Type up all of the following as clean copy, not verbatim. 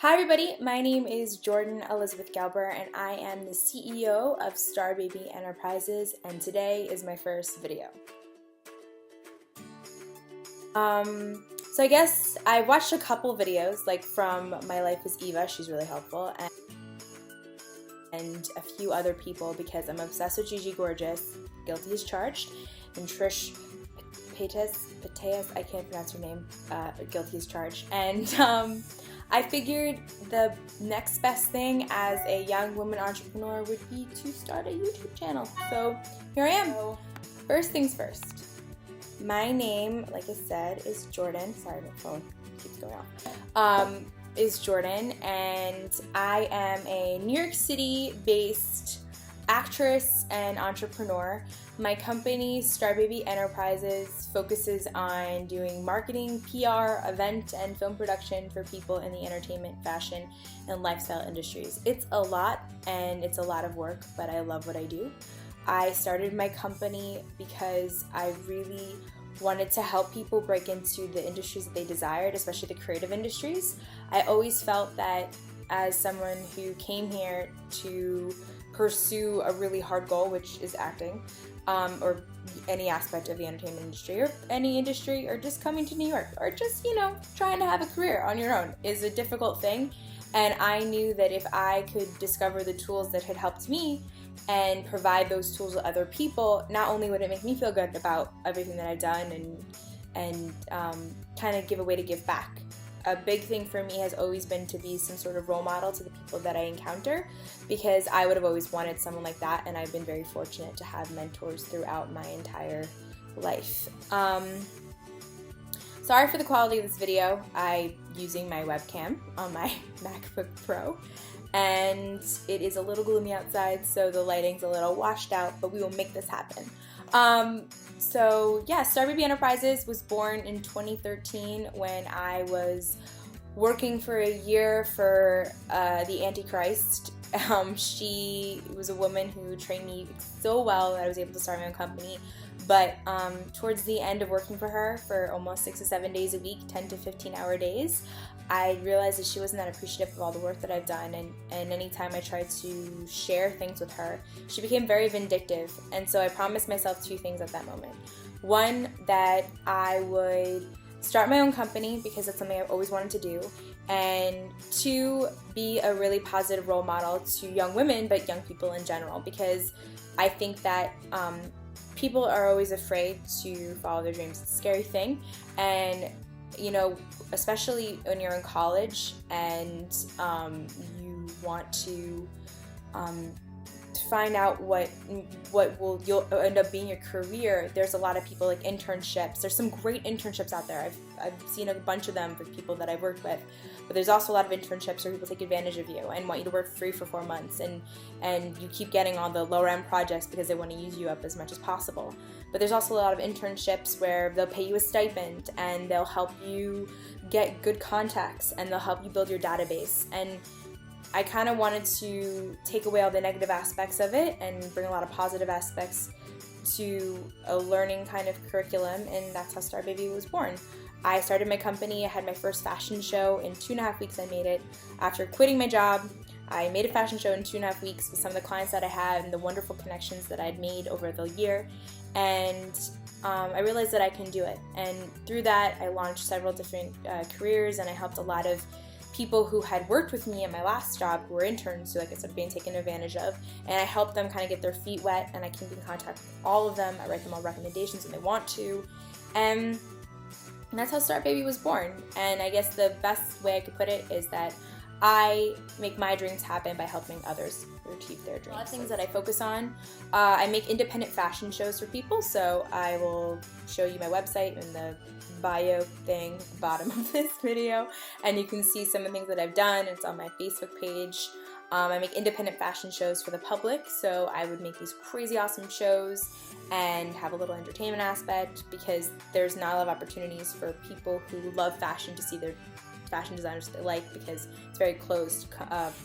Hi everybody, my name is Jordan Elizabeth Galber and I am the CEO of Starbaby Enterprises, and today is my first video. So I guess I watched a couple videos like from My Life as Eva, she's really helpful, and a few other people because I'm obsessed with Gigi Gorgeous, Guilty as Charged, and Trish Paytas, I can't pronounce her name, Guilty as Charged, and I figured the next best thing as a young woman entrepreneur would be to start a YouTube channel. So here I am. First things first. My name, like I said, is Jordan. Sorry, my phone keeps going off. Is Jordan, and I am a New York City-based actress and entrepreneur. My company, Starbaby Enterprises, focuses on doing marketing, PR, event, and film production for people in the entertainment, fashion, and lifestyle industries. It's a lot, and it's a lot of work, but I love what I do. I started my company because I really wanted to help people break into the industries that they desired, especially the creative industries. I always felt that as someone who came here to pursue a really hard goal, which is acting, or any aspect of the entertainment industry, or any industry, or just coming to New York, or just, trying to have a career on your own is a difficult thing. And I knew that if I could discover the tools that had helped me and provide those tools to other people, not only would it make me feel good about everything that I've done and kind of give a way to give back. A big thing for me has always been to be some sort of role model to the people that I encounter, because I would have always wanted someone like that, and I've been very fortunate to have mentors throughout my entire life. Sorry for the quality of this video. I'm using my webcam on my MacBook Pro, and it is a little gloomy outside, so the lighting's a little washed out, but we will make this happen. So yeah, Starbaby Enterprises was born in 2013 when I was working for a year for the Antichrist. She was a woman who trained me so well that I was able to start my own company. But towards the end of working for her for almost 6 to 7 days a week, 10 to 15-hour days, I realized that she wasn't that appreciative of all the work that I've done, and anytime I tried to share things with her, she became very vindictive. And so I promised myself two things at that moment. One, that I would start my own company because that's something I've always wanted to do, and two, be a really positive role model to young women, but young people in general, because I think that people are always afraid to follow their dreams. It's a scary thing, and especially when you're in college and you want to find out what you'll end up being your career. There's a lot of people, like internships. There's some great internships out there. I've seen a bunch of them for people that I've worked with, but there's also a lot of internships where people take advantage of you and want you to work free for 4 months, and you keep getting all the lower end projects because they want to use you up as much as possible. But there's also a lot of internships where they'll pay you a stipend and they'll help you get good contacts and they'll help you build your database. And I kind of wanted to take away all the negative aspects of it and bring a lot of positive aspects to a learning kind of curriculum, and that's how Starbaby was born. I started my company. I had my first fashion show in 2.5 weeks. I made it after quitting my job. I made a fashion show in 2.5 weeks with some of the clients that I had and the wonderful connections that I'd made over the year, and I realized that I can do it. And through that, I launched several different careers, and I helped a lot of people who had worked with me at my last job who were interns, who, like I said, being taken advantage of, and I helped them kind of get their feet wet, and I keep in contact with all of them. I write them all recommendations when they want to, and that's how Starbaby was born. And I guess the best way I could put it is that I make my dreams happen by helping others achieve their dreams. A lot of things that I focus on. I make independent fashion shows for people, so I will show you my website in the bio thing at the bottom of this video, and you can see some of the things that I've done. It's on my Facebook page. I make independent fashion shows for the public, so I would make these crazy awesome shows and have a little entertainment aspect, because there's not a lot of opportunities for people who love fashion to see their fashion designers that they like, because it's a very closed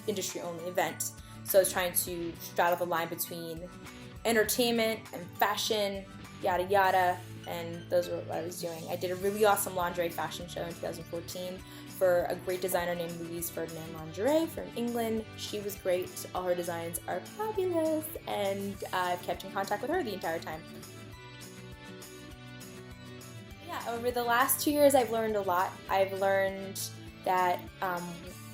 industry only event. So I was trying to straddle the line between entertainment and fashion, yada yada, and those were what I was doing. I did a really awesome lingerie fashion show in 2014 for a great designer named Louise Ferdinand Lingerie from England. She was great. All her designs are fabulous, and I've kept in contact with her the entire time. Yeah, over the last 2 years, I've learned a lot. I've learned that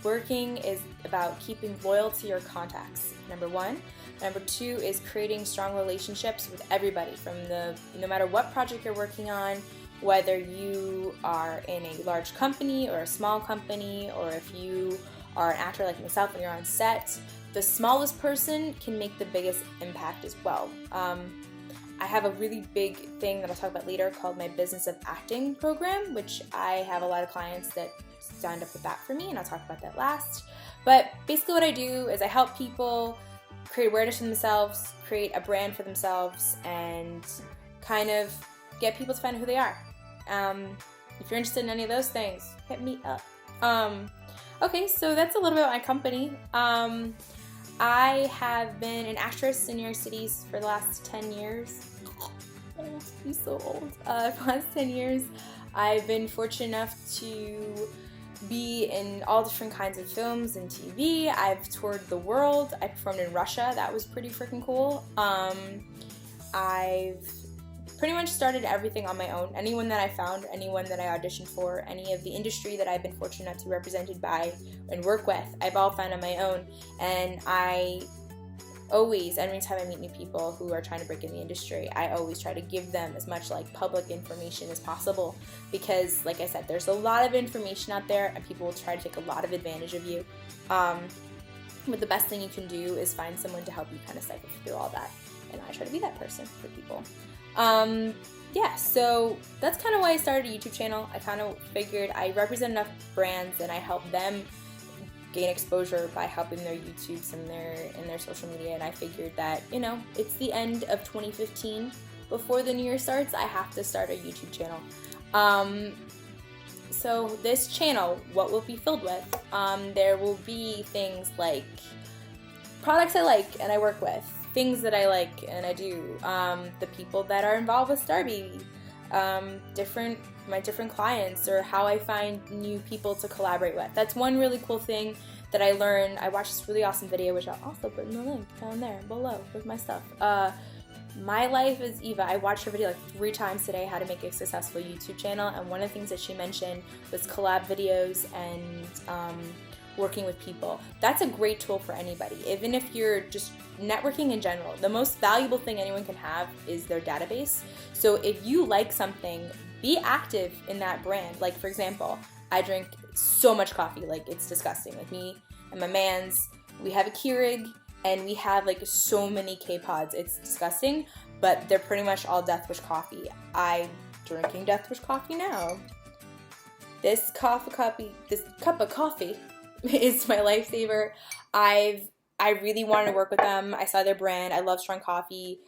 working is about keeping loyal to your contacts, number one. Number two is creating strong relationships with everybody no matter what project you're working on, whether you are in a large company or a small company, or if you are an actor like myself and you're on set, the smallest person can make the biggest impact as well. I have a really big thing that I'll talk about later called my Business of Acting program, which I have a lot of clients that signed up with that for me, and I'll talk about that last. But basically what I do is I help people create awareness for themselves, create a brand for themselves, and kind of get people to find out who they are. If you're interested in any of those things, hit me up. Okay, so that's a little bit about my company. I have been an actress in New York City for the last 10 years. Old, I'm so old. For the last 10 years, I've been fortunate enough to be in all different kinds of films and TV. I've toured the world. I performed in Russia. That was pretty freaking cool. I've pretty much started everything on my own. Anyone that I found, anyone that I auditioned for, any of the industry that I've been fortunate enough to be represented by and work with, I've all found on my own. And I always, every time I meet new people who are trying to break in the industry, I always try to give them as much like public information as possible, because like I said, there's a lot of information out there and people will try to take a lot of advantage of you. But the best thing you can do is find someone to help you kind of cycle through all that, and I try to be that person for people. Yeah, so that's kind of why I started a YouTube channel. I kind of figured I represent enough brands and I help them gain exposure by helping their YouTubes and their social media, and I figured that, you know, it's the end of 2015. Before the new year starts, I have to start a YouTube channel. So this channel, what will it be filled with? There will be things like products I like and I work with, things that I like and I do, the people that are involved with Starbaby, my different clients, or how I find new people to collaborate with. That's one really cool thing that I learned. I watched this really awesome video, which I'll also put in the link down there below with my stuff. My Life is Eva. I watched her video like 3 times today, how to make a successful YouTube channel, and one of the things that she mentioned was collab videos and working with people. That's a great tool for anybody, even if you're just networking in general. The most valuable thing anyone can have is their database. So if you like something, be active in that brand. Like, for example, I drink so much coffee, like it's disgusting. Like, me and my mans, we have a Keurig and we have like so many K-pods. It's disgusting, but they're pretty much all Death Wish coffee. I'm drinking Death Wish coffee now. This cup of coffee is my lifesaver. I really wanted to work with them. I saw their brand. I love strong coffee.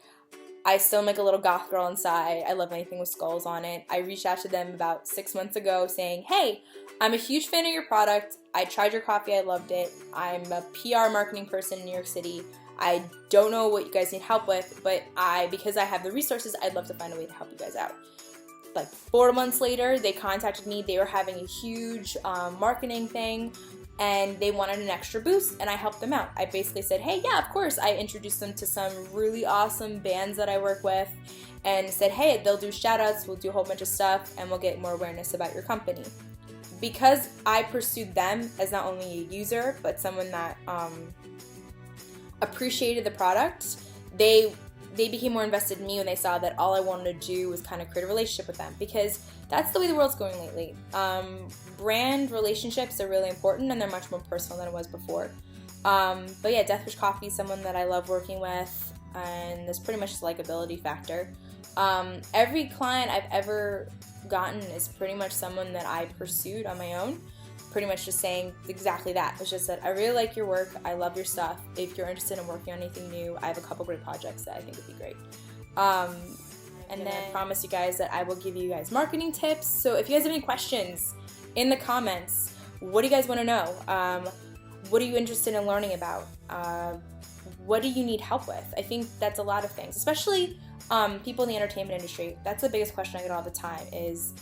I still make a little goth girl inside. I love anything with skulls on it. I reached out to them about 6 months ago saying, hey, I'm a huge fan of your product. I tried your coffee. I loved it. I'm a PR marketing person in New York City. I don't know what you guys need help with, but because I have the resources, I'd love to find a way to help you guys out. Like 4 months later, they contacted me. They were having a huge marketing thing, and they wanted an extra boost, and I helped them out. I basically said, hey, yeah, of course. I introduced them to some really awesome bands that I work with and said, hey, they'll do shout outs, we'll do a whole bunch of stuff, and we'll get more awareness about your company. Because I pursued them as not only a user, but someone that appreciated the product, they became more invested in me when they saw that all I wanted to do was kind of create a relationship with them, because that's the way the world's going lately. Brand relationships are really important, and they're much more personal than it was before. But yeah, Death Wish Coffee is someone that I love working with, and there's pretty much a likability factor. Every client I've ever gotten is pretty much someone that I pursued on my own, pretty much just saying exactly that. It's just that I really like your work, I love your stuff. If you're interested in working on anything new, I have a couple great projects that I think would be great. And then I promise you guys that I will give you guys marketing tips. So if you guys have any questions in the comments, what do you guys want to know? What are you interested in learning about? what do you need help with? I think that's a lot of things, especially people in the entertainment industry. That's the biggest question I get all the time is,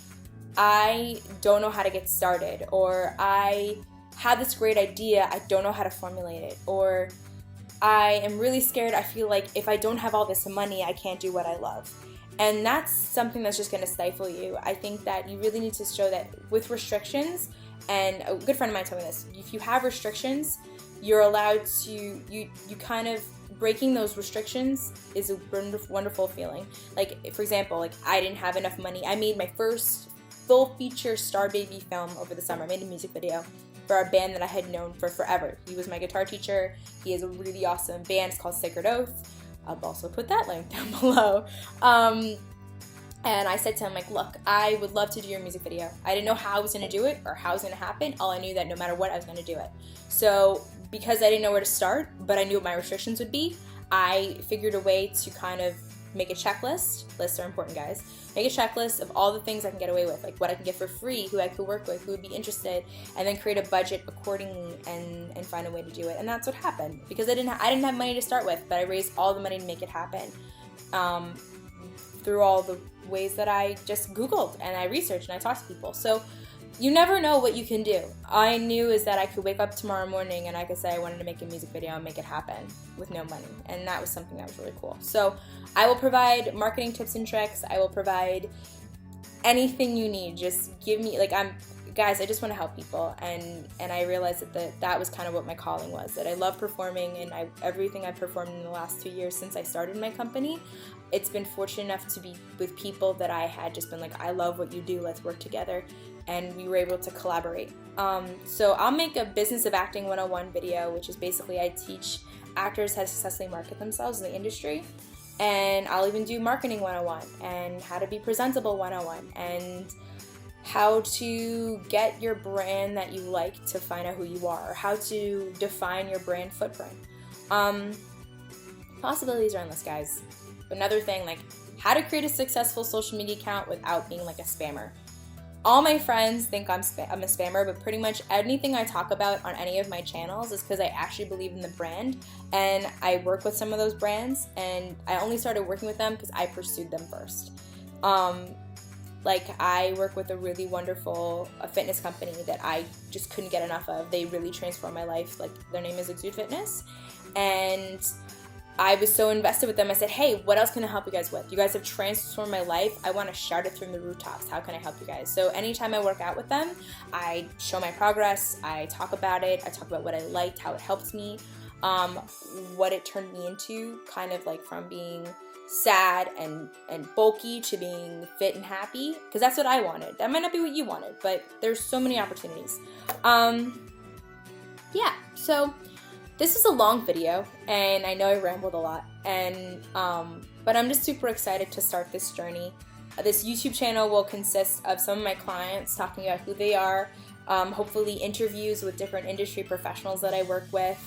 I don't know how to get started, or I had this great idea, I don't know how to formulate it, or I am really scared, I feel like if I don't have all this money, I can't do what I love. And that's something that's just going to stifle you. I think that you really need to show that with restrictions, and a good friend of mine told me this, if you have restrictions, you're allowed to, you kind of, breaking those restrictions is a wonderful feeling. Like, for example, like I didn't have enough money. I made my first full feature Starbaby film over the summer. I made a music video for a band that I had known for forever. He was my guitar teacher. He has a really awesome band. It's called Sacred Oath. I'll also put that link down below. And I said to him, like, look, I would love to do your music video. I didn't know how I was going to do it or how it was going to happen. All I knew that no matter what, I was going to do it. So because I didn't know where to start, but I knew what my restrictions would be, I figured a way to kind of make a checklist. Lists are important, guys. Make a checklist of all the things I can get away with, like what I can get for free, who I could work with, who would be interested, and then create a budget accordingly and find a way to do it. And that's what happened, because I didn't have money to start with, but I raised all the money to make it happen through all the ways that I just Googled and I researched and I talked to people. So you never know what you can do. All I knew is that I could wake up tomorrow morning and I could say I wanted to make a music video and make it happen with no money. And that was something that was really cool. So I will provide marketing tips and tricks. I will provide anything you need. Just give me, like, guys, I just want to help people. And I realized that was kind of what my calling was, that I love performing, and everything I've performed in the last 2 years since I started my company, it's been fortunate enough to be with people that I had just been like, I love what you do, let's work together. And we were able to collaborate. So I'll make a Business of Acting 101 video, which is basically I teach actors how to successfully market themselves in the industry. And I'll even do Marketing 101 and how to be presentable 101 and how to get your brand that you like to find out who you are, or how to define your brand footprint. Possibilities are endless, guys. Another thing, like how to create a successful social media account without being like a spammer. All my friends think I'm a spammer, but pretty much anything I talk about on any of my channels is because I actually believe in the brand, and I work with some of those brands, and I only started working with them because I pursued them first. Like I work with a really wonderful fitness company that I just couldn't get enough of. They really transformed my life. Like their name is Exude Fitness, and I was so invested with them. I said, hey, what else can I help you guys with? You guys have transformed my life. I want to shout it from the rooftops. How can I help you guys? So anytime I work out with them, I show my progress. I talk about it. I talk about what I liked, how it helped me, what it turned me into, kind of like from being sad and bulky to being fit and happy, because that's what I wanted. That might not be what you wanted, but there's so many opportunities. Yeah, so this is a long video, and I know I rambled a lot, and but I'm just super excited to start this journey. This YouTube channel will consist of some of my clients talking about who they are, hopefully interviews with different industry professionals that I work with,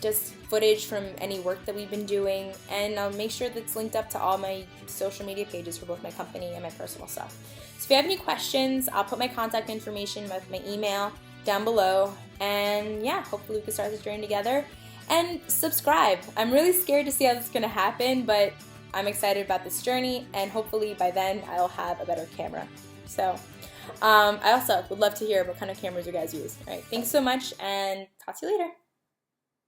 just footage from any work that we've been doing, and I'll make sure that's linked up to all my social media pages for both my company and my personal stuff. So if you have any questions, I'll put my contact information with my email down below, and yeah, hopefully we can start this journey together. And subscribe. I'm really scared to see how this is going to happen, but I'm excited about this journey, and hopefully by then I'll have a better camera. So I also would love to hear what kind of cameras you guys use. All right, thanks so much, and talk to you later.